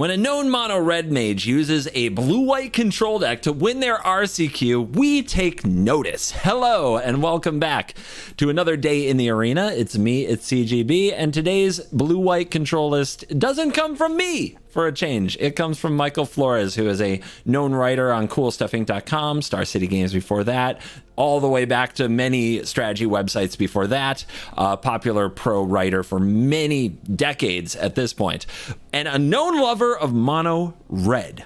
When a known mono red mage uses a blue-white control deck to win their RCQ, we take notice. Hello and welcome back to another day in the arena. It's me, it's CGB, and today's blue-white control list doesn't come from me for a change. It comes from Michael Flores, who is a known writer on CoolStuffInc.com, Star City Games before that, all the way back to many strategy websites before that, popular pro writer for many decades at this point, and a known lover of mono red.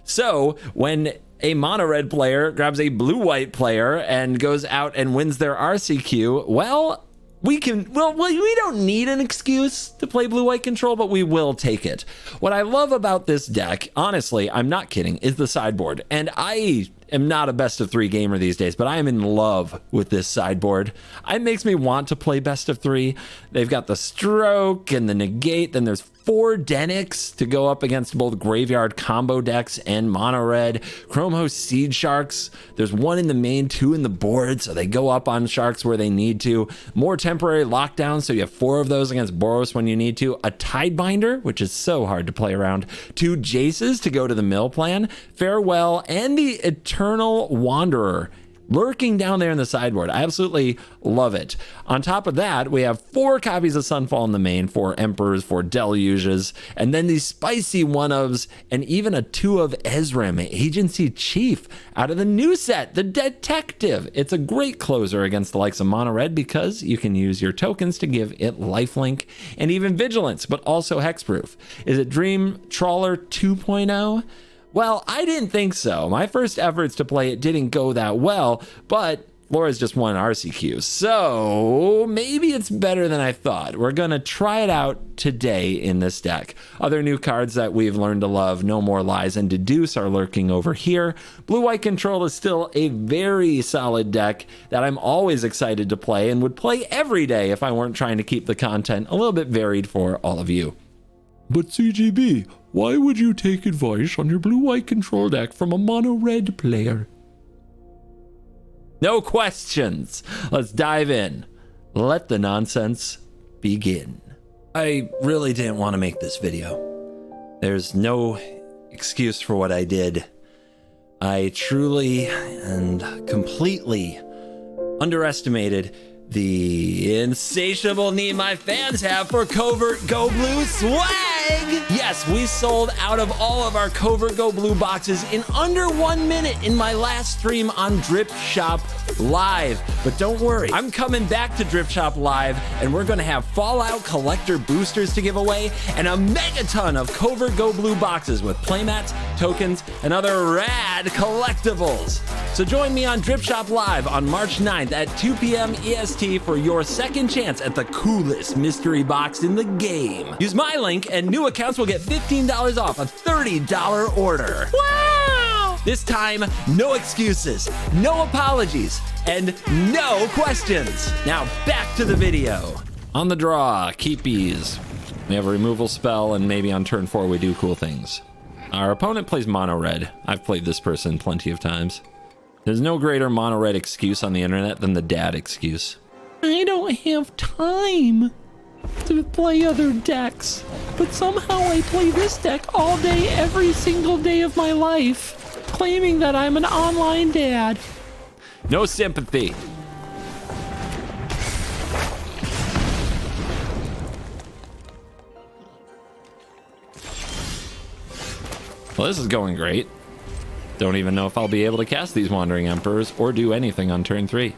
So when a mono red player grabs a blue white player and goes out and wins their RCQ, well, we don't need an excuse to play blue-white control, but we will take it. What I love about this deck, honestly, I'm not kidding, is the sideboard. And I am not a best of 3 gamer these days, but I am in love with this sideboard. It makes me want to play best of 3. They've got the stroke and the negate, then there's 4 Denix to go up against both graveyard combo decks and mono red. Chrome Host Seed Sharks, there's 1 in the main, 2 in the board, so they go up on Sharks where they need to. More temporary lockdowns, so you have 4 of those against Boros when you need to. A Tidebinder, which is so hard to play around. 2 Jaces to go to the mill plan. Farewell, and the Eternal Wanderer lurking down there in the sideboard. I absolutely love it. On top of that, we have 4 copies of Sunfall in the main, 4 Emperors, 4 Deluges, and then these spicy 1-ofs, and even a 2 of Ezreal, Agency Chief, out of the new set, the Detective. It's a great closer against the likes of Mono Red because you can use your tokens to give it lifelink and even Vigilance, but also hexproof. Is it Dream Trawler 2.0? Well, I didn't think so. My first efforts to play it didn't go that well, but Flores just won RCQ, so maybe it's better than I thought. We're gonna try it out today in this deck. Other new cards that we've learned to love, No More Lies and Deduce, are lurking over here. Blue-white control is still a very solid deck that I'm always excited to play and would play every day if I weren't trying to keep the content a little bit varied for all of you. But CGB, why would you take advice on your blue-white control deck from a mono-red player? No questions. Let's dive in. Let the nonsense begin. I really didn't want to make this video. There's no excuse for what I did. I truly and completely underestimated the insatiable need my fans have for CovertGoBlue swag! Yes, we sold out of all of our CovertGoBlue boxes in under 1 minute in my last stream on Drip Shop Live. But don't worry, I'm coming back to Drip Shop Live, and we're gonna have Fallout collector boosters to give away and a megaton of CovertGoBlue boxes with playmats, tokens, and other rad collectibles. So join me on Drip Shop Live on March 9th at 2 p.m. EST for your second chance at the coolest mystery box in the game. Use my link and new accounts will get $15 off a $30 order. Wow! This time, no excuses, no apologies, and no questions. Now back to the video. On the draw, keepies. We have a removal spell, and maybe on turn 4 we do cool things. Our opponent plays mono red. I've played this person plenty of times. There's no greater mono red excuse on the internet than the dad excuse. I don't have time to play other decks, but somehow I play this deck all day, every single day of my life, claiming that I'm an online dad. No sympathy. Well, this is going great. Don't even know if I'll be able to cast these Wandering Emperors or do anything on turn 3.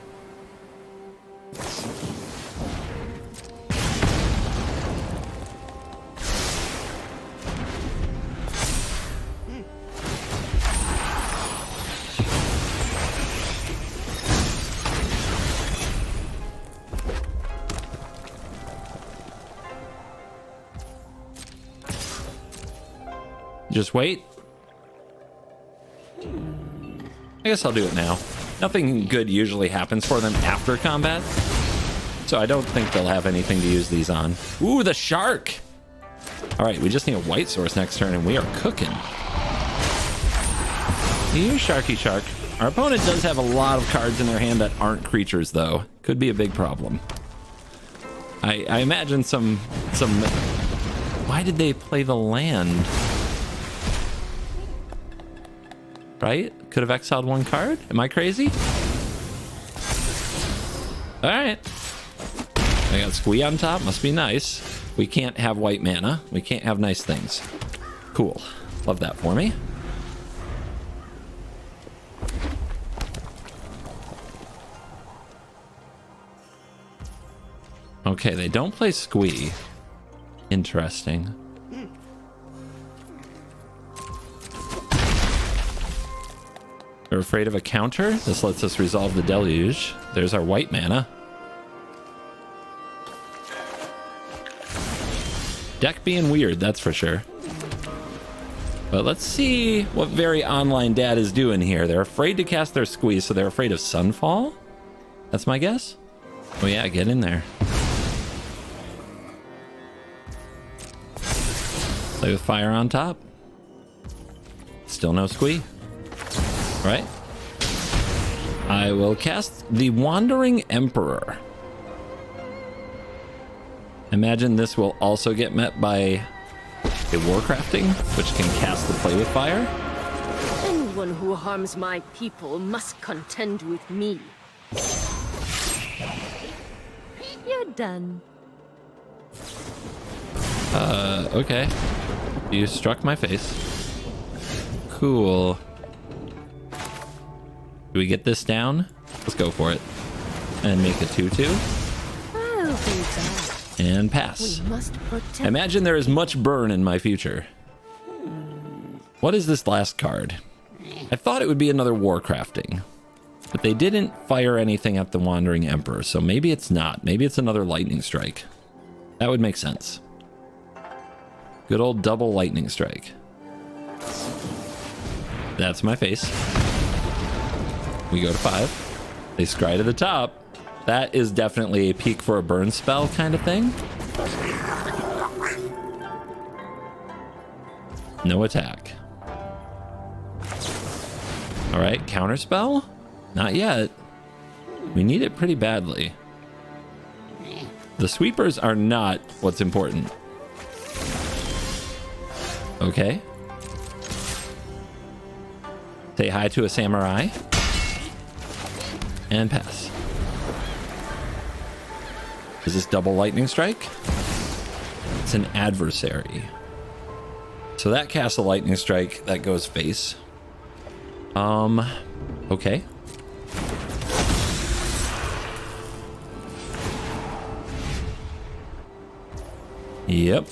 Just wait. I guess I'll do it now. Nothing good usually happens for them after combat, so I don't think they'll have anything to use these on. Ooh, the shark! All right, we just need a white source next turn, and we are cooking. You Sharky Shark. Our opponent does have a lot of cards in their hand that aren't creatures, though. Could be a big problem. I imagine some Why did they play the land? Right? Could have exiled one card? Am I crazy? All right. I got Squee on top. Must be nice. We can't have white mana. We can't have nice things. Cool. Love that for me. Okay, they don't play Squee. Interesting. They're afraid of a counter. This lets us resolve the deluge. There's our white mana. Deck being weird, that's for sure. But let's see what very online dad is doing here. They're afraid to cast their Squeeze, so they're afraid of Sunfall? That's my guess? Oh yeah, get in there. Play with fire on top. Still no Squee. Right? I will cast the Wandering Emperor. Imagine this will also get met by a Warcrafting, which can cast the Play with Fire. Anyone who harms my people must contend with me. You're done. Okay. You struck my face. Cool. Do we get this down? Let's go for it. And make a 2/2. I'll do that. And pass. We must protect. Imagine there is much burn in my future. What is this last card? I thought it would be another Warcrafting, but they didn't fire anything at the Wandering Emperor, so maybe it's not. Maybe it's another Lightning Strike. That would make sense. Good old double Lightning Strike. That's my face. We go to 5. They scry to the top. That is definitely a peak for a burn spell kind of thing. No attack. All right, counter spell? Not yet. We need it pretty badly. The sweepers are not what's important. Okay. Say hi to a samurai. And pass. Is this double lightning strike? It's an adversary. So that casts a lightning strike that goes face. Okay. Yep.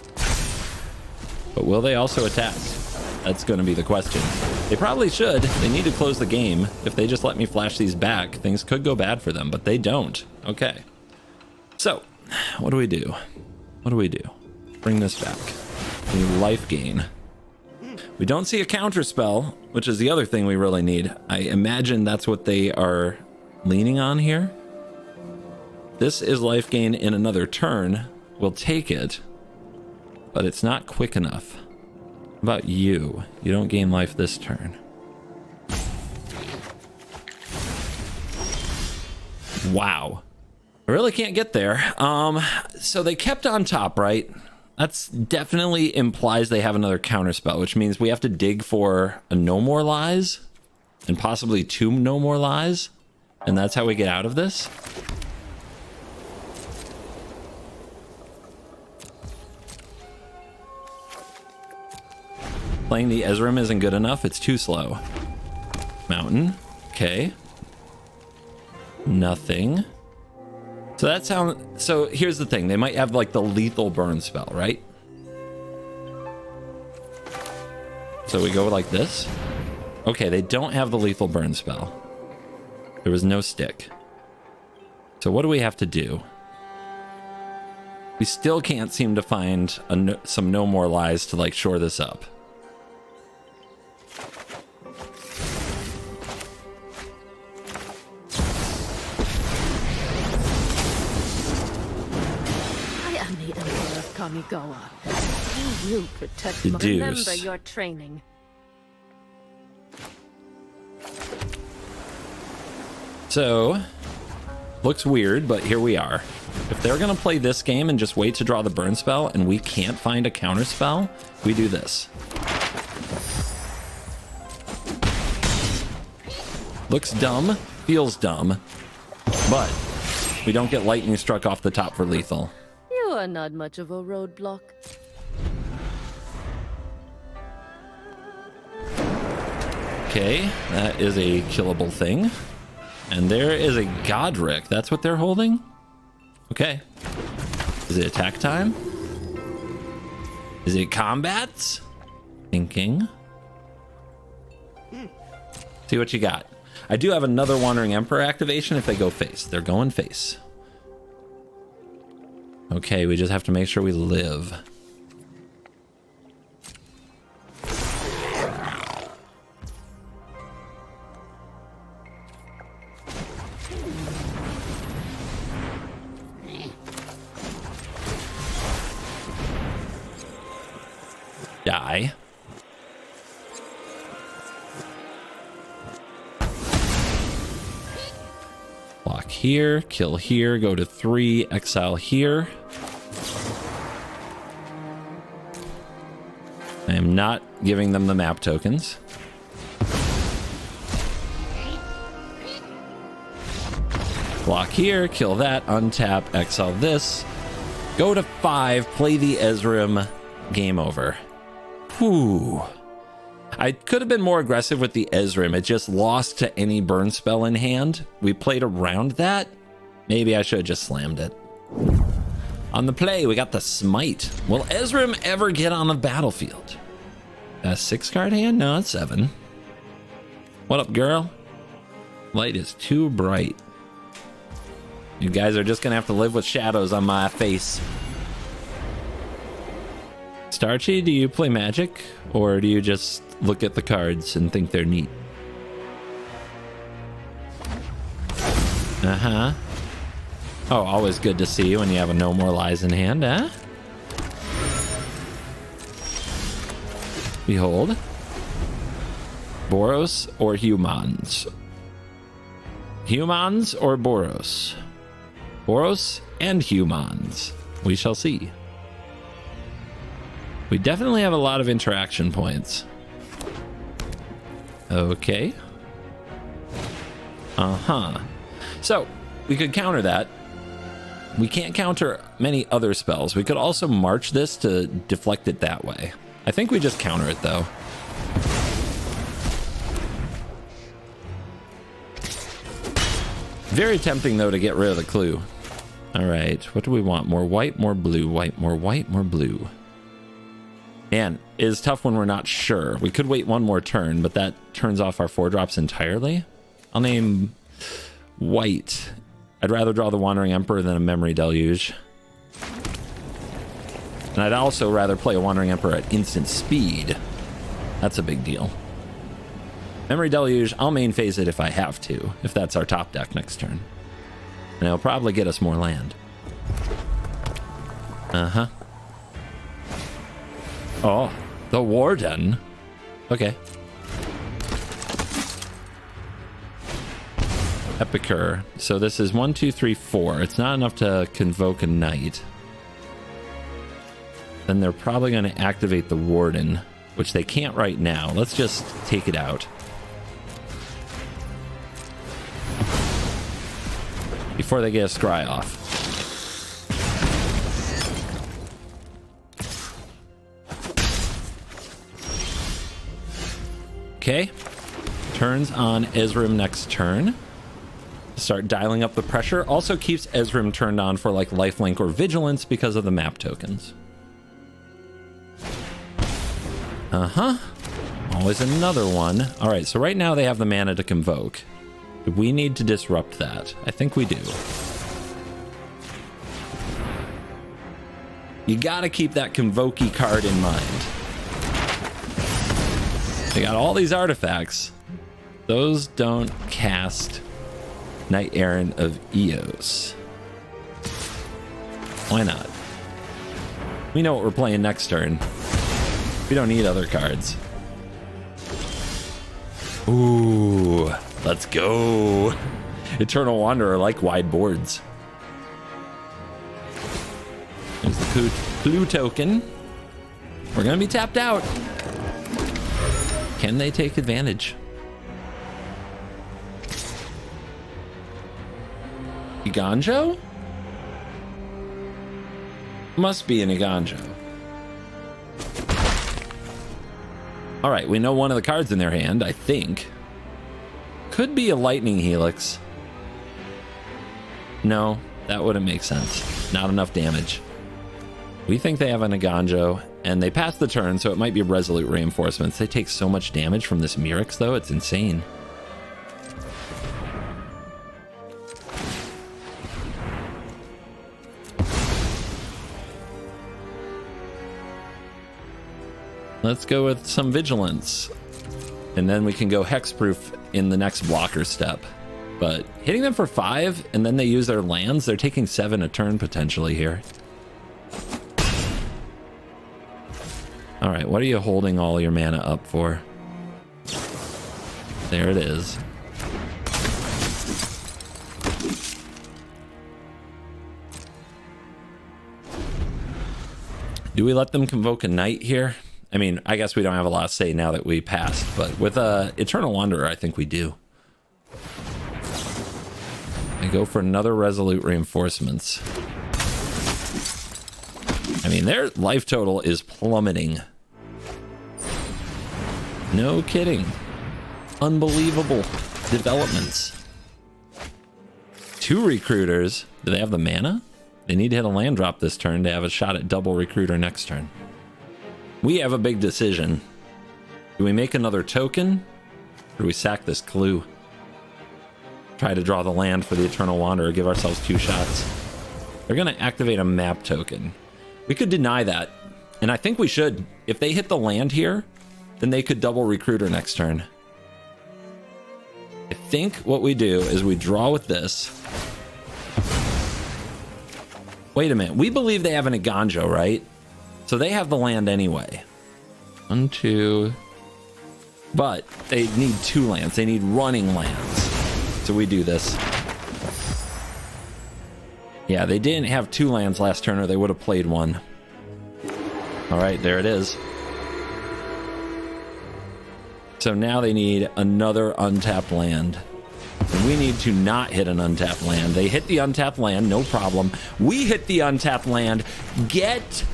But will they also attack? That's going to be the question. They probably should. They need to close the game. If they just let me flash these back, things could go bad for them, but they don't. Okay. So, what do we do? What do we do? Bring this back. We need life gain. We don't see a counter spell, which is the other thing we really need. I imagine that's what they are leaning on here. This is life gain in another turn. We'll take it, but it's not quick enough. How about you? You don't gain life this turn. Wow. I really can't get there. So they kept on top, right? That's definitely implies they have another counter spell, which means we have to dig for a No More Lies and possibly 2 No More Lies. And that's how we get out of this. Playing the Ezrim isn't good enough. It's too slow. Mountain. Okay. Nothing. So that sounds... So here's the thing. They might have like the lethal burn spell, right? So we go like this. Okay, they don't have the lethal burn spell. There was no stick. So what do we have to do? We still can't seem to find some No More Lies to like shore this up. Kamigawa. You protect my... Remember your training. So, looks weird, but here we are. If they're gonna play this game and just wait to draw the burn spell and we can't find a counter spell, we do this. Looks dumb, feels dumb, but we don't get lightning struck off the top for lethal. You are not much of a roadblock. Okay, that is a killable thing. And there is a Godric. That's what they're holding? Okay. Is it attack time? Is it combats? Thinking. See what you got. I do have another Wandering Emperor activation if they go face. They're going face. Okay, we just have to make sure we live. Die. Block here, kill here, go to 3, exile here. I am not giving them the map tokens. Block here, kill that, untap, exile this. Go to 5, play the Ezreal, game over. Whew. I could have been more aggressive with the Ezreal. It just lost to any burn spell in hand. We played around that. Maybe I should have just slammed it. On the play, we got the Smite. Will Ezreal ever get on the battlefield? A 6-card hand? No, it's 7. What up, girl? Light is too bright. You guys are just gonna have to live with shadows on my face. Starchy, do you play Magic? Or do you just look at the cards and think they're neat? Uh-huh. Oh, always good to see you when you have a No More Lies in hand, huh? Behold. Boros or Humans? Humans or Boros? Boros and Humans. We shall see. We definitely have a lot of interaction points. Okay. Uh-huh. So, we could counter that. We can't counter many other spells. We could also march this to deflect it that way. I think we just counter it, though. Very tempting, though, to get rid of the clue. All right, what do we want? More white, more blue, white, more white, more blue. Man, it is tough when we're not sure. We could wait one more turn, but that turns off our 4-drops entirely. I'll name white. I'd rather draw the Wandering Emperor than a Memory Deluge. And I'd also rather play a Wandering Emperor at instant speed. That's a big deal. Memory Deluge, I'll main phase it if I have to, if that's our top deck next turn. And it'll probably get us more land. Uh-huh. Oh, the Warden. Okay. Epicure. So this is 1, 2, 3, 4. It's not enough to convoke a knight. Then they're probably going to activate the Warden, which they can't right now. Let's just take it out. Before they get a scry off. Okay. Turns on Ezreal next turn. Start dialing up the pressure. Also keeps Ezreal turned on for like lifelink or vigilance because of the map tokens. Uh-huh. Always another one. All right, so right now they have the mana to convoke. Do we need to disrupt that? I think we do. You gotta keep that convokey card in mind. They got all these artifacts. Those don't cast Knight Errant of Eos. Why not? We know what we're playing next turn. We don't need other cards. Ooh, let's go. Eternal Wanderer like wide boards. There's the blue token. We're going to be tapped out. Can they take advantage? Iganjo? Must be an Iganjo. All right, we know one of the cards in their hand, I think. Could be a Lightning Helix. No, that wouldn't make sense. Not enough damage. We think they have an Iganjo, and they pass the turn, so it might be Resolute Reinforcements. They take so much damage from this Mirrex, though. It's insane. Let's go with some Vigilance, and then we can go Hexproof in the next blocker step. But hitting them for 5, and then they use their lands, they're taking 7 a turn potentially here. All right, what are you holding all your mana up for? There it is. Do we let them convoke a knight here? I mean, I guess we don't have a lot to say now that we passed, but with Eternal Wanderer, I think we do. I go for another Resolute Reinforcements. I mean, their life total is plummeting. No kidding. Unbelievable developments. 2 recruiters. Do they have the mana? They need to hit a land drop this turn to have a shot at double recruiter next turn. We have a big decision. Do we make another token? Or do we sack this clue? Try to draw the land for the Eternal Wanderer, give ourselves 2 shots. They're going to activate a map token. We could deny that, and I think we should. If they hit the land here, then they could double recruiter next turn. I think what we do is we draw with this. Wait a minute. We believe they have an Iganjo, right? So they have the land anyway. 1, 2. But they need 2 lands. They need running lands. So we do this. Yeah, they didn't have 2 lands last turn, or they would have played 1. All right, there it is. So now they need another untapped land. And we need to not hit an untapped land. They hit the untapped land, no problem. We hit the untapped land. Get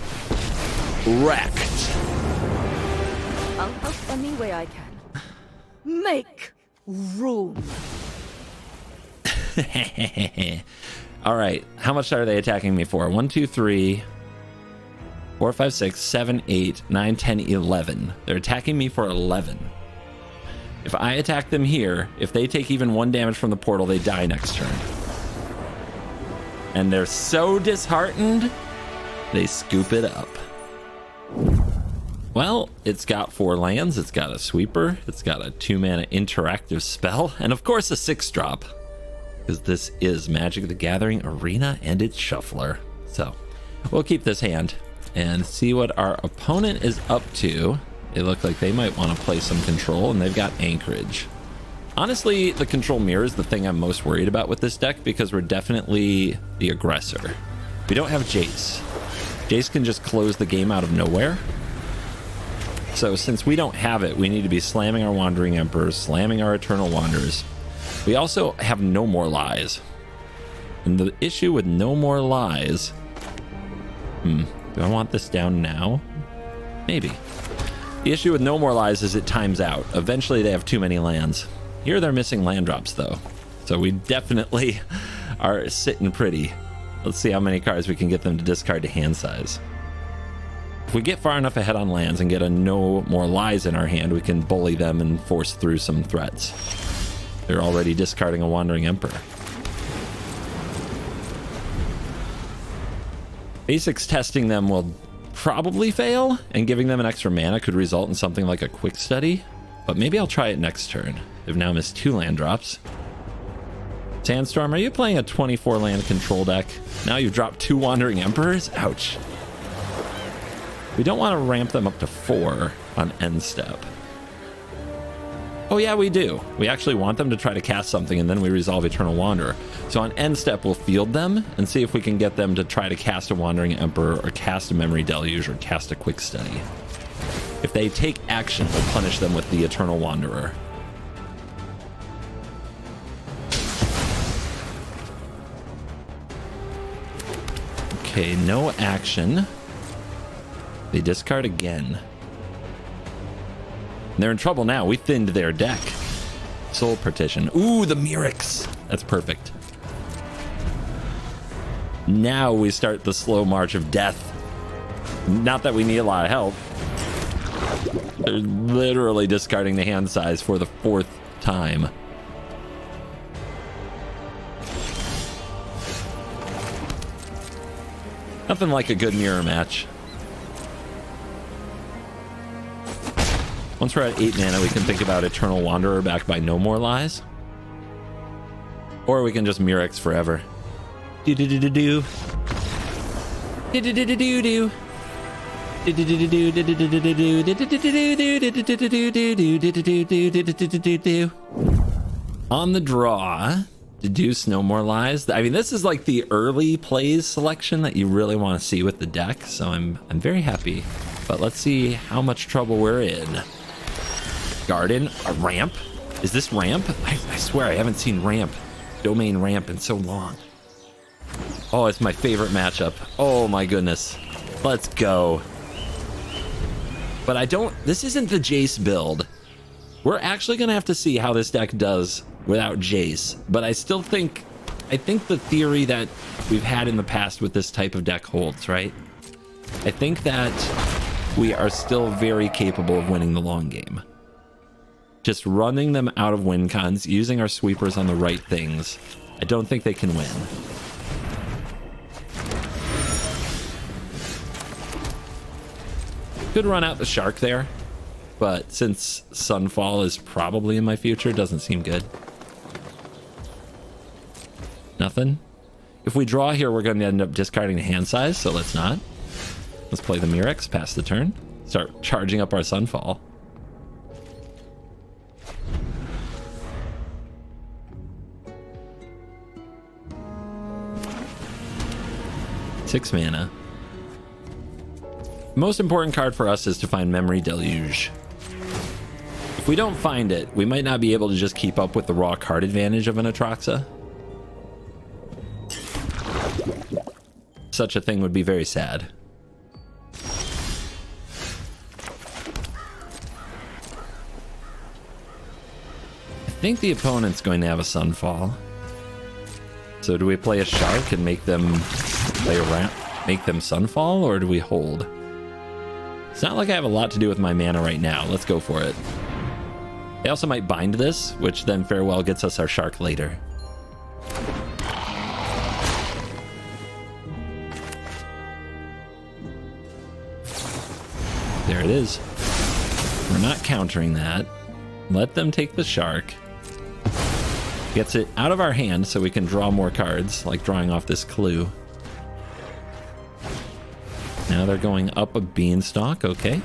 wrecked. I'll help any way I can. Make room. All right, how much are they attacking me for? 1, 2, 3, 4, 5, 6, 7, 8, 9, 10, 11. They're attacking me for 11. If I attack them here, if they take even 1 damage from the portal, they die next turn. And they're so disheartened, they scoop it up. Well, it's got 4 lands, it's got a sweeper, it's got a 2-mana interactive spell, and of course a 6-drop. Because this is Magic the Gathering Arena and its Shuffler. So we'll keep this hand and see what our opponent is up to. They look like they might want to play some control, and they've got Anchorage. Honestly, the control mirror is the thing I'm most worried about with this deck, because we're definitely the aggressor. We don't have Jace. Jace can just close the game out of nowhere. So since we don't have it, we need to be slamming our Wandering Emperors, slamming our Eternal Wanderers. We also have No More Lies. And the issue with No More Lies... do I want this down now? Maybe. The issue with No More Lies is it times out. Eventually they have too many lands. Here they're missing land drops though. So we definitely are sitting pretty. Let's see how many cards we can get them to discard to hand size. If we get far enough ahead on lands and get a No More Lies in our hand, we can bully them and force through some threats. They're already discarding a Wandering Emperor. Basics testing them will probably fail, and giving them an extra mana could result in something like a Quick Study, but maybe I'll try it next turn. They've now missed 2 land drops. Sandstorm, are you playing a 24 land control deck? Now you've dropped 2 Wandering Emperors? Ouch. We don't want to ramp them up to 4 on end step. Oh yeah, we do. We actually want them to try to cast something, and then we resolve Eternal Wanderer. So on end step, we'll field them and see if we can get them to try to cast a Wandering Emperor or cast a Memory Deluge or cast a Quick Study. If they take action, we'll punish them with the Eternal Wanderer. Okay, no action. They discard again. They're in trouble now. We thinned their deck. Soul Partition. Ooh, the Mirrex. That's perfect. Now we start the slow march of death. Not that we need a lot of help. They're literally discarding the hand size for the 4th time. Nothing like a good mirror match. Once we're at 8 mana, we can think about Eternal Wanderer backed by No More Lies. Or we can just Mirrex forever. Do-do-do-do-do. Do-do-do-do-do-do. On the draw, deduce No More Lies. I mean, this is like the early plays selection that you really want to see with the deck, so I'm very happy. But let's see how much trouble we're in. Garden, a ramp. Is this ramp? I swear I haven't seen ramp, domain ramp in so long. Oh, it's my favorite matchup. Oh my goodness. Let's go. But this isn't the Jace build. We're actually gonna have to see how this deck does without Jace. But I think the theory that we've had in the past with this type of deck holds, right? I think that we are still very capable of winning the long game. Just running them out of win cons, using our sweepers on the right things. I don't think they can win. Could run out the Shark there, but since Sunfall is probably in my future, it doesn't seem good. Nothing. If we draw here, we're going to end up discarding the hand size, so let's not. Let's play the Mirrex, pass the turn, start charging up our Sunfall. Six mana. The most important card for us is to find Memory Deluge. If we don't find it, we might not be able to just keep up with the raw card advantage of an Atraxa. Such a thing would be very sad. I think the opponent's going to have a Sunfall. So do we play a Shark and make them play a ramp, make them Sunfall, or do we hold? It's not like I have a lot to do with my mana right now. Let's go for it. They also might bind this, which then Farewell gets us our Shark later. There it is. We're not countering that. Let them take the Shark. Gets it out of our hand so we can draw more cards, like drawing off this clue. Now they're going up a Beanstalk, okay.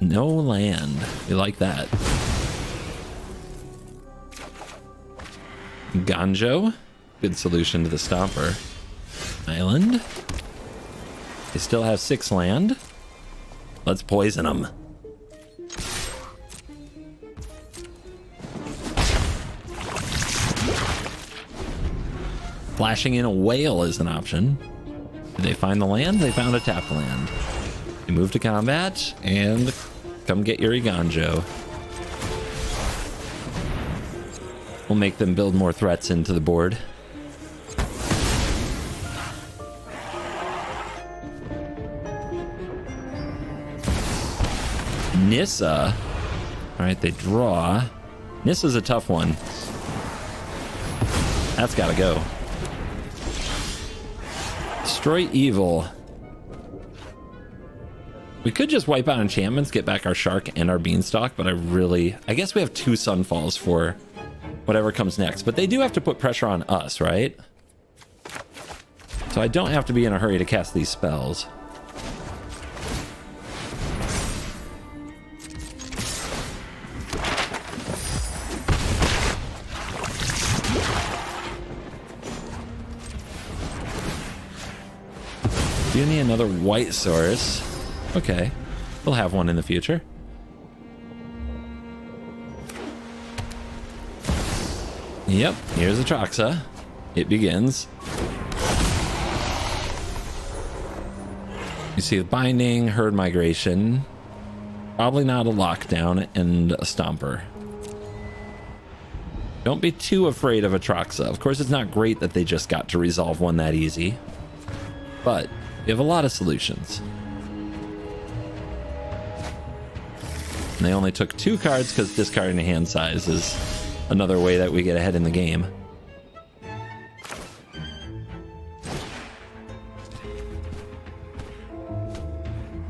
No land. We like that. Ganjo. Good solution to the Stomper. Island. They still have 6 land. Let's poison them. Flashing in a whale is an option. Did they find the land? They found a tapped land. They move to combat and come get your Ganjo. We'll make them build more threats into the board. Nissa. All right, they draw. Nissa's a tough one. That's gotta go. Destroy evil. We could just wipe out enchantments, get back our Shark and our Beanstalk, but I guess we have 2 Sunfalls for whatever comes next, but they do have to put pressure on us, right? So I don't have to be in a hurry to cast these spells. Do need another white source. Okay, we'll have one in the future. Yep, here's Atraxa. It begins. You see the binding, herd migration, probably not a lockdown, and a stomper. Don't be too afraid of Atraxa. Of course, it's not great that they just got to resolve one that easy, but you have a lot of solutions. And they only took 2 cards because discarding a hand size is another way that we get ahead in the game.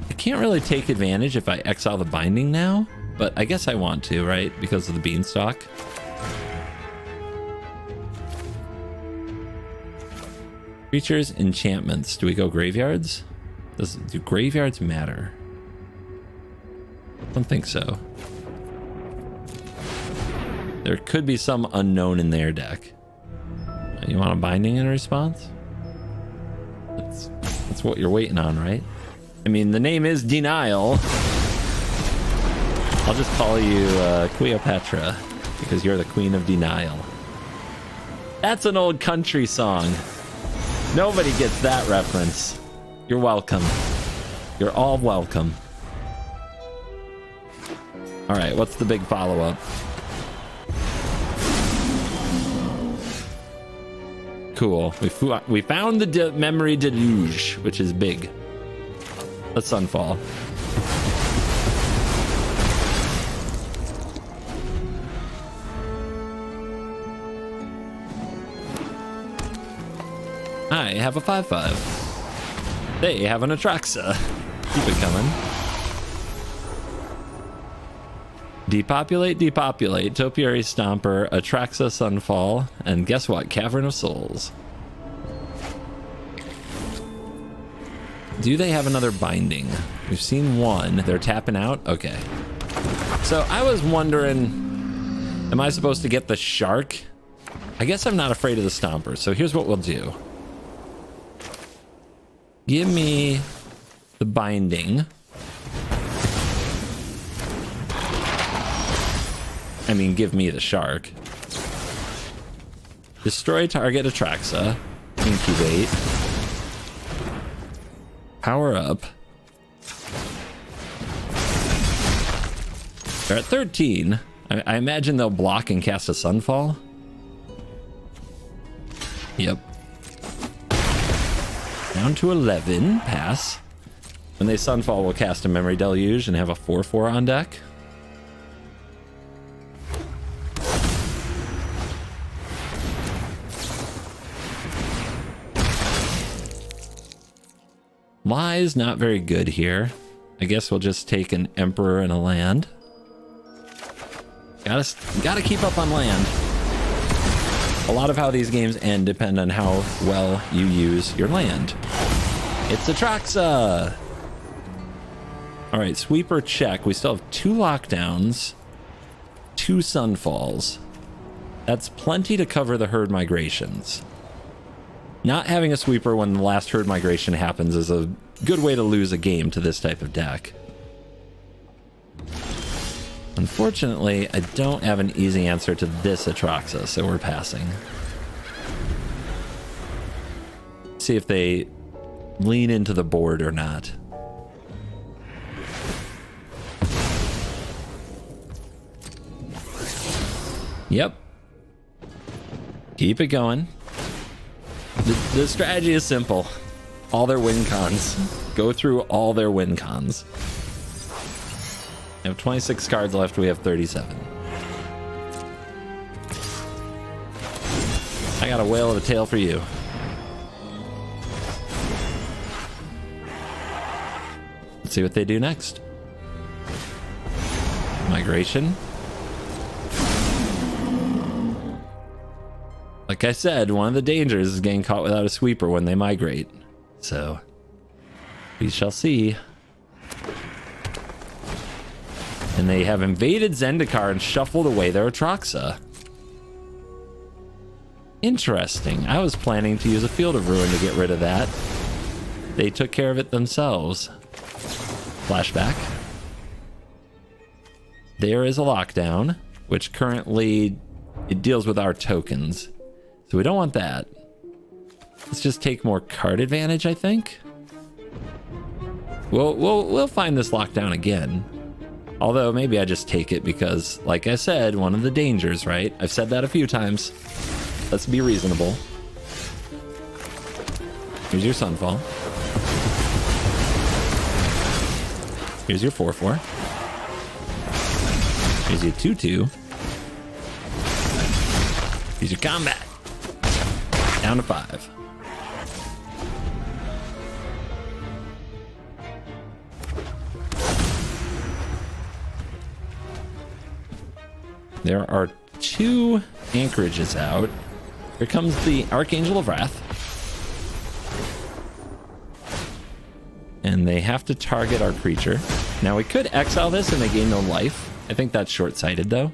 I can't really take advantage if I exile the binding now, but I guess I want to, right? Because of the beanstalk. Creatures, enchantments. Do we go graveyards? Do graveyards matter? I don't think so. There could be some unknown in their deck. You want a binding in response? That's what you're waiting on, right? I mean, the name is Denial. I'll just call you Cleopatra because you're the queen of denial. That's an old country song. Nobody gets that reference. You're welcome. You're all welcome. All right, what's the big follow-up? Cool. We found the memory deluge, which is big. Let's Sunfall. I have a 5/5. They have an Atraxa. Keep it coming. Depopulate, depopulate, Topiary Stomper, Atraxa Sunfall, and guess what? Cavern of Souls. Do they have another binding? We've seen one. They're tapping out? Okay. So I was wondering, am I supposed to get the shark? I guess I'm not afraid of the Stomper, so here's what we'll do. Give me the binding. I mean, give me the shark. Destroy target Atraxa. Incubate. Power up. They're at 13. I imagine they'll block and cast a Sunfall. Yep. Down to 11. Pass. When they Sunfall, we'll cast a Memory Deluge and have a 4/4 on deck. Lie's not very good here. I guess we'll just take an Emperor and a land. Gotta keep up on land. A lot of how these games end depend on how well you use your land. It's Atraxa! Alright, sweeper check. We still have 2 lockdowns, 2 Sunfalls. That's plenty to cover the herd migrations. Not having a sweeper when the last herd migration happens is a good way to lose a game to this type of deck. Unfortunately, I don't have an easy answer to this Atraxa, so we're passing. See if they lean into the board or not. Yep. Keep it going. The strategy is simple. All their win cons. Go through all their win cons. We have 26 cards left. We have 37. I got a whale of a tail for you. Let's see what they do next. Migration. Like I said, one of the dangers is getting caught without a sweeper when they migrate. So, we shall see. And they have invaded Zendikar and shuffled away their Atraxa. Interesting. I was planning to use a Field of Ruin to get rid of that. They took care of it themselves. Flashback. There is a lockdown, which currently it deals with our tokens. So we don't want that. Let's just take more card advantage, I think. We'll find this lockdown again. Although maybe I just take it because, like I said, one of the dangers, right? I've said that a few times. Let's be reasonable. Here's your Sunfall. Here's your 4/4. Here's your 2/2. Here's your combat. Down to 5. There are 2 anchorages out. Here comes the Archangel of Wrath. And they have to target our creature. Now we could exile this and they gain no life. I think that's short-sighted though.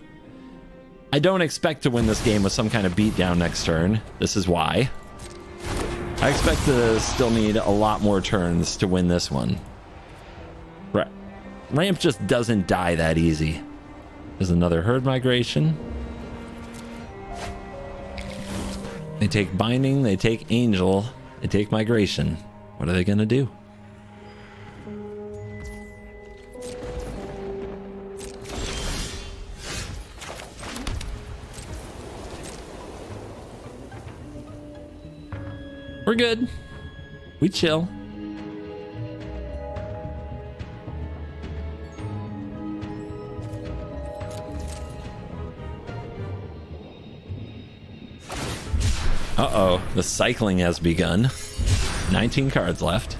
I don't expect to win this game with some kind of beatdown next turn. This is why. I expect to still need a lot more turns to win this one. Ramp just doesn't die that easy. There's another herd migration. They take binding, they take angel, they take migration. What are they gonna do? We're good. We chill. Uh-oh, the cycling has begun. 19 cards left.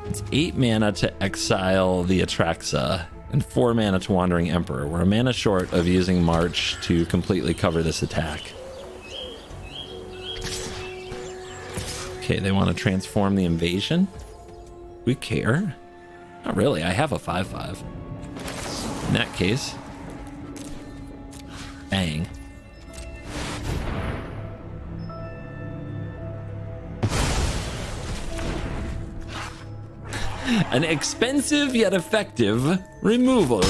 It's 8 mana to exile the Atraxa and 4 mana to Wandering Emperor. We're a mana short of using March to completely cover this attack. Okay, they want to transform the invasion. We care. Not really, I have a 5/5. In that case, bang. An expensive yet effective removal.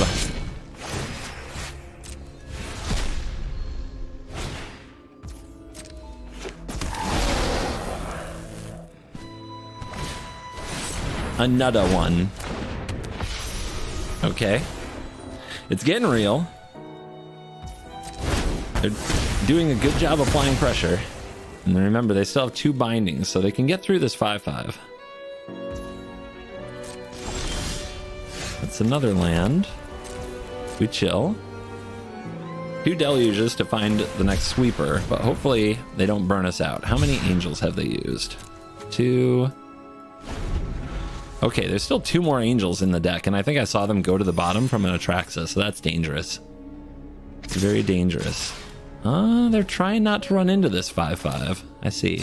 Another one. Okay. It's getting real. They're doing a good job applying pressure. And remember, they still have 2 bindings, so they can get through this 5/5. That's another land. We chill. 2 deluges to find the next sweeper, but hopefully they don't burn us out. How many angels have they used? 2. Okay, there's still 2 more angels in the deck, and I think I saw them go to the bottom from an Atraxa, so that's dangerous. It's very dangerous. They're trying not to run into this 5/5. I see.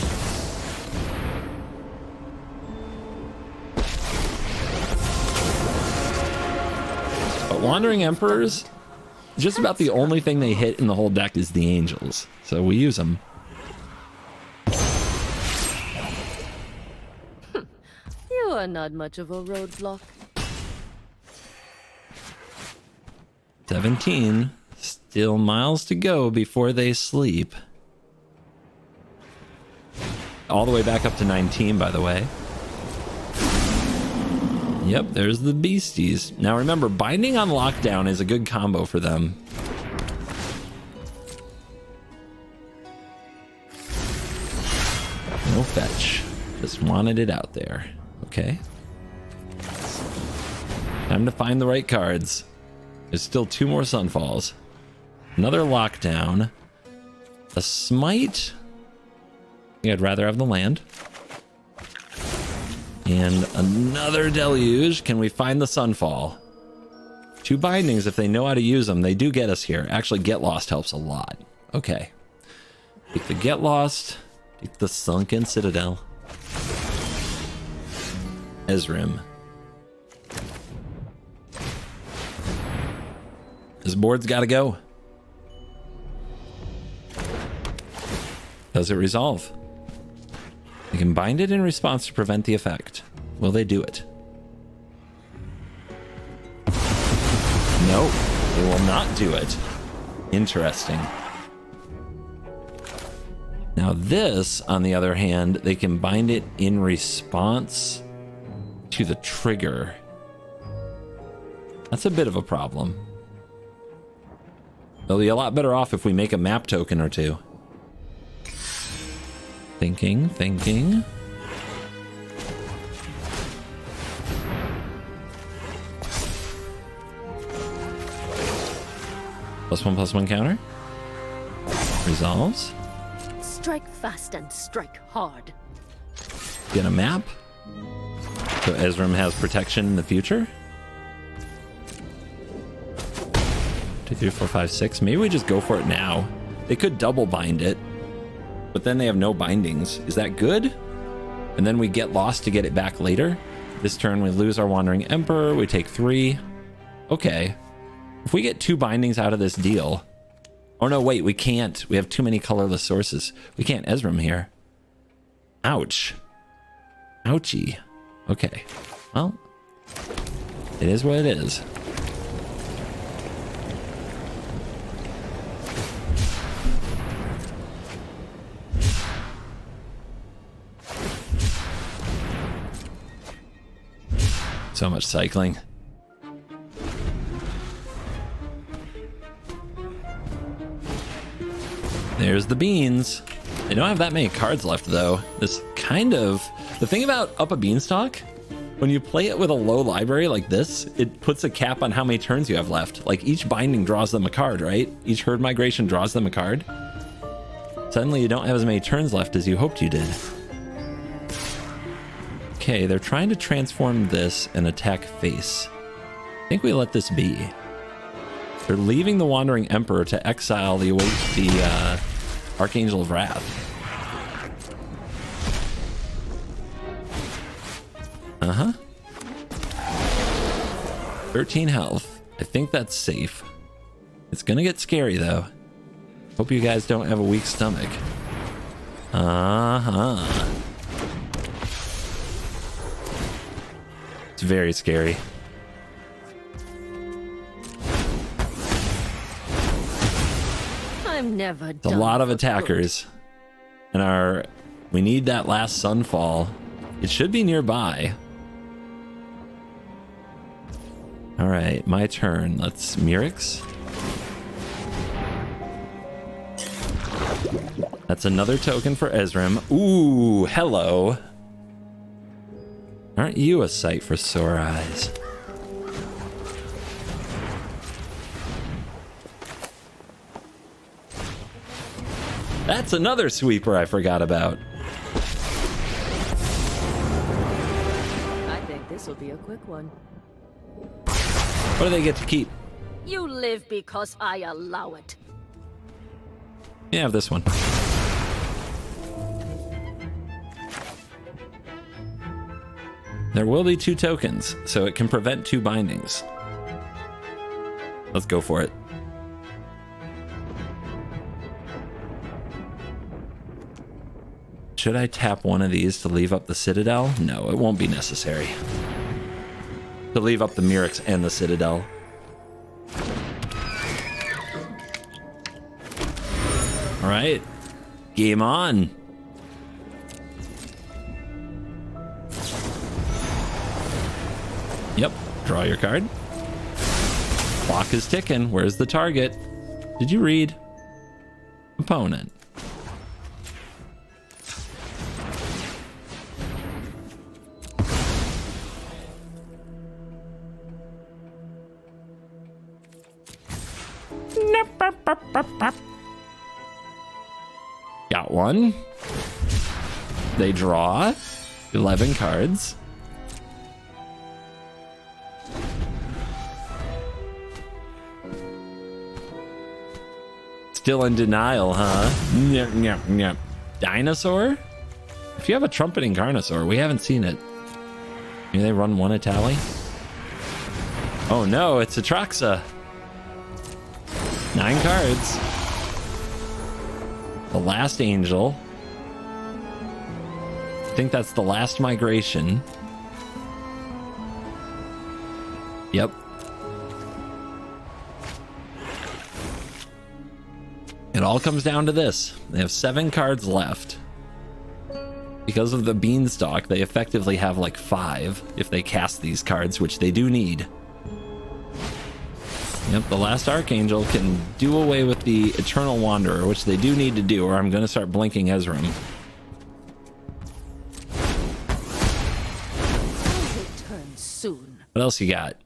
But Wandering Emperors, just about the only thing they hit in the whole deck is the angels, so we use them. You are not much of a roadblock. 17. Still miles to go before they sleep. All the way back up to 19, by the way. Yep, there's the beasties. Now remember, binding on lockdown is a good combo for them. No fetch. Just wanted it out there. Okay. Time to find the right cards. There's still 2 more Sunfalls. Another lockdown. A smite. I think I'd rather have the land. And another deluge. Can we find the Sunfall? 2 bindings, if they know how to use them, they do get us here. Actually, Get Lost helps a lot. Okay. Take the Get Lost. Take the Sunken Citadel. Ezrim. This board's got to go. Does it resolve? They can bind it in response to prevent the effect. Will they do it? No, they will not do it. Interesting. Now this, on the other hand, they can bind it in response to the trigger. That's a bit of a problem. They'll be a lot better off if we make a map token or 2. Thinking. +1/+1 counter. Resolves. Strike fast and strike hard. Get a map. So Ezrim has protection in the future. 2, 3, 4, 5, 6. Maybe we just go for it now. They could double bind it, but then they have no bindings. Is that good? And then we get lost to get it back later. This turn we lose our Wandering Emperor. We take 3. Okay. If we get 2 bindings out of this deal... Oh no, wait, we can't. We have too many colorless sources. We can't Ezrim here. Ouch. Ouchie. Okay. Well, it is what it is. So much cycling. There's the beans. They don't have that many cards left, though. This kind of... The thing about Up a Beanstalk, when you play it with a low library like this, it puts a cap on how many turns you have left. Like, each binding draws them a card, right? Each herd migration draws them a card. Suddenly, you don't have as many turns left as you hoped you did. Okay, they're trying to transform this and attack face. I think we let this be. They're leaving the Wandering Emperor to exile the Archangel of Wrath. Uh-huh. 13 health. I think that's safe. It's gonna get scary, though. Hope you guys don't have a weak stomach. Uh-huh. It's very scary. I'm never It's a lot of attackers. And we need that last Sunfall. It should be nearby. Alright, my turn. Let's Mirix. That's another token for Ezrim. Ooh, hello. Aren't you a sight for sore eyes? That's another sweeper I forgot about. I think this will be a quick one. What do they get to keep? You live because I allow it. You have this one. There will be 2 tokens, so it can prevent 2 bindings. Let's go for it. Should I tap one of these to leave up the Citadel? No, it won't be necessary. To leave up the Mirix and the Citadel. All right, game on. Yep, draw your card. Clock is ticking. Where's the target? Did you read? Opponent. Got one. They draw 11 cards. Still in denial, huh? Nyep, nyep, nyep. Dinosaur? If you have a trumpeting Carnosaur, we haven't seen it. Maybe they run one Itali? Oh no, it's Atraxa. 9 cards. The last angel. I think that's the last migration. Yep. It all comes down to this. They have 7 cards left. Because of the beanstalk, they effectively have like 5 if they cast these cards, which they do need. Yep, the last Archangel can do away with the Eternal Wanderer, which they do need to do, or I'm going to start blinking Ezram. Return soon. What else you got?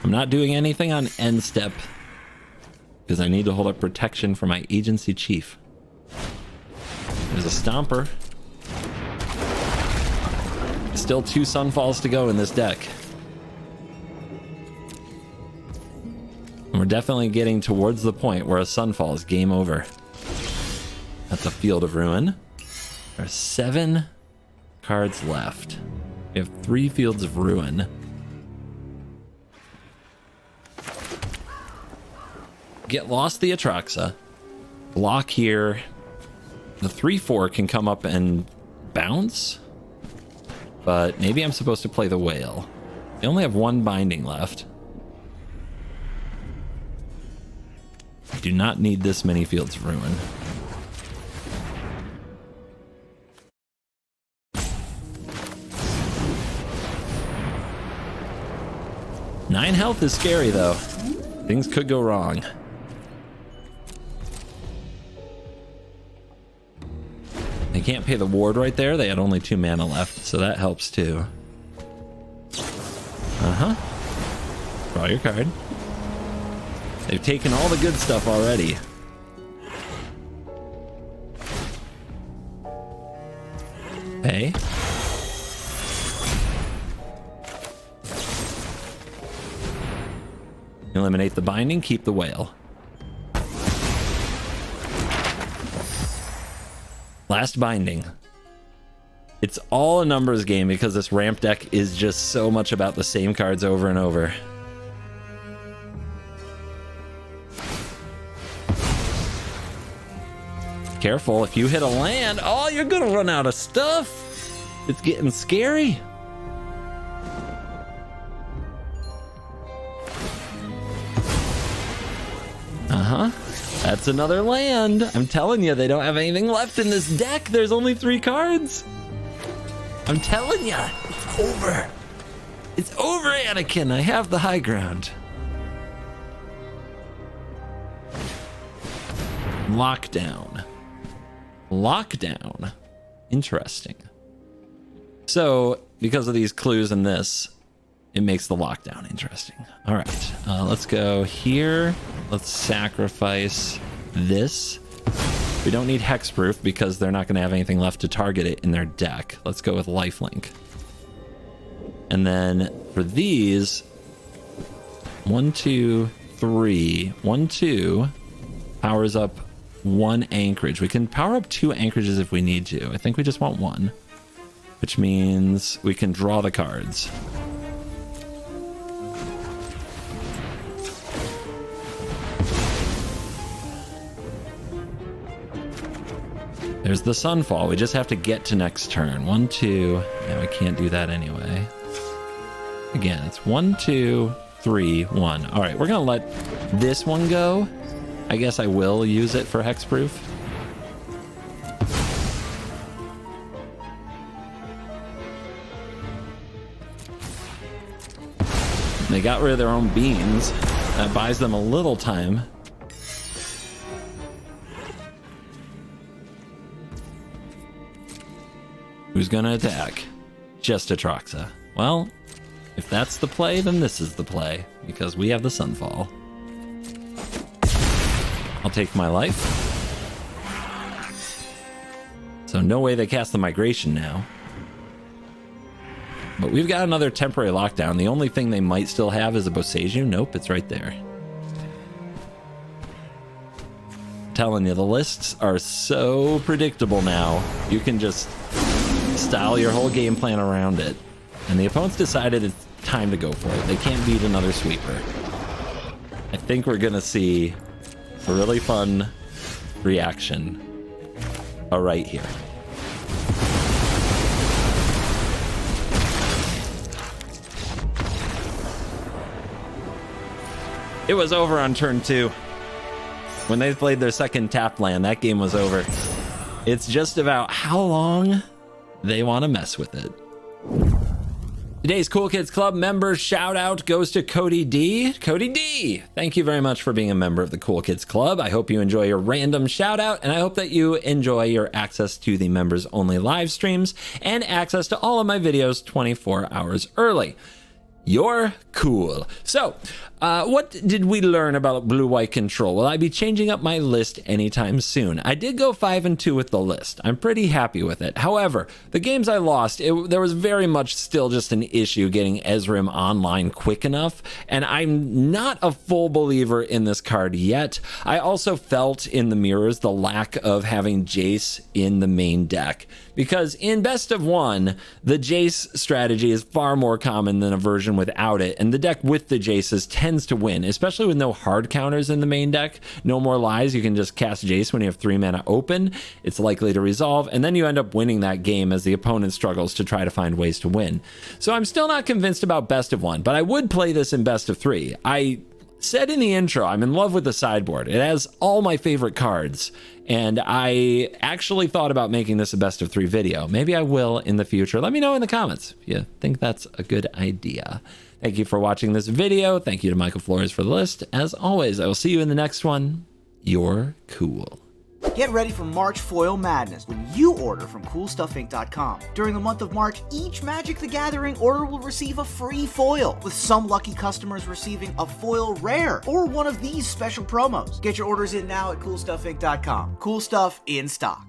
I'm not doing anything on end step because I need to hold up protection for my agency chief. There's a Stomper. Still 2 Sunfalls to go in this deck. And we're definitely getting towards the point where a Sunfall is game over. That's a Field of Ruin. There are 7 cards left. We have 3 Fields of Ruin. Get Lost the Atraxa. Block here. The 3/4 can come up and bounce. But maybe I'm supposed to play the Whale. They only have 1 binding left. I do not need this many Fields of Ruin. Nine health is scary though. Things could go wrong. They can't pay the ward right there. They had only 2 mana left, so that helps too. Draw your card. They've taken all the good stuff already. Hey. Eliminate the binding, keep the Whale. Last binding. It's all a numbers game because this ramp deck is just so much about the same cards over and over. Careful, if you hit a land, oh, you're gonna run out of stuff. It's getting scary. That's another land. I'm telling you, they don't have anything left in this deck. There's only 3 cards. I'm telling you, it's over. It's over, Anakin. I have the high ground. Lockdown. Lockdown. Interesting. So, because of these clues in this, it makes the lockdown interesting. All right, let's go here. Let's sacrifice this. We don't need hexproof because they're not going to have anything left to target it in their deck. Let's go with lifelink. And then for these, 1, 2, 3. 1, 2 powers up 1 anchorage. We can power up 2 anchorages if we need to. I think we just want 1, which means we can draw the cards. There's the Sunfall. We just have to get to next turn. 1, 2. Yeah, we can't do that anyway. Again, it's 1, 2, 3, 1. All right, we're gonna let this one go. I guess I will use it for hexproof. They got rid of their own beans. That buys them a little time. Who's gonna attack? Just Atraxa. Well, if that's the play, then this is the play, because we have the Sunfall. I'll take my life. So no way they cast the migration now. But we've got another temporary lockdown. The only thing they might still have is a Boseiju. Nope, it's right there. telling you, the lists are so predictable now. You can just style your whole game plan around it. And the opponents decided it's time to go for it. They can't beat another sweeper. I think we're gonna see a really fun reaction right here. It was over on turn 2. When they played their second tap land, that game was over. It's just about how long they want to mess with it. Today's Cool Kids Club member shout out goes to Cody D. Cody D, thank you very much for being a member of the Cool Kids Club. I hope you enjoy your random shout out, and I hope that you enjoy your access to the members only live streams and access to all of my videos 24 hours early. You're cool. So, what did we learn about blue-white control? Will I be changing up my list anytime soon? I did go 5-2 with the list. I'm pretty happy with it. However, the games I lost, there was very much still just an issue getting Ezreal online quick enough, and I'm not a full believer in this card yet. I also felt in the mirrors the lack of having Jace in the main deck, because in best of one, the Jace strategy is far more common than a version without it, and the deck with the Jaces tends to win, especially with no hard counters in the main deck. No more lies, you can just cast Jace when you have 3 mana open. It's likely to resolve, and then you end up winning that game as the opponent struggles to try to find ways to win. So I'm still not convinced about best of one, but I would play this in best of 3. I said in the intro, I'm in love with the sideboard. It has all my favorite cards, and I actually thought about making this a best of 3 video. Maybe I will in the future. Let me know in the comments if you think that's a good idea. Thank you for watching this video. Thank you to Michael Flores for the list. As always, I will see you in the next one. You're cool. Get ready for March Foil Madness when you order from CoolStuffInc.com. During the month of March, each Magic the Gathering order will receive a free foil, with some lucky customers receiving a foil rare or one of these special promos. Get your orders in now at CoolStuffInc.com. Cool stuff in stock.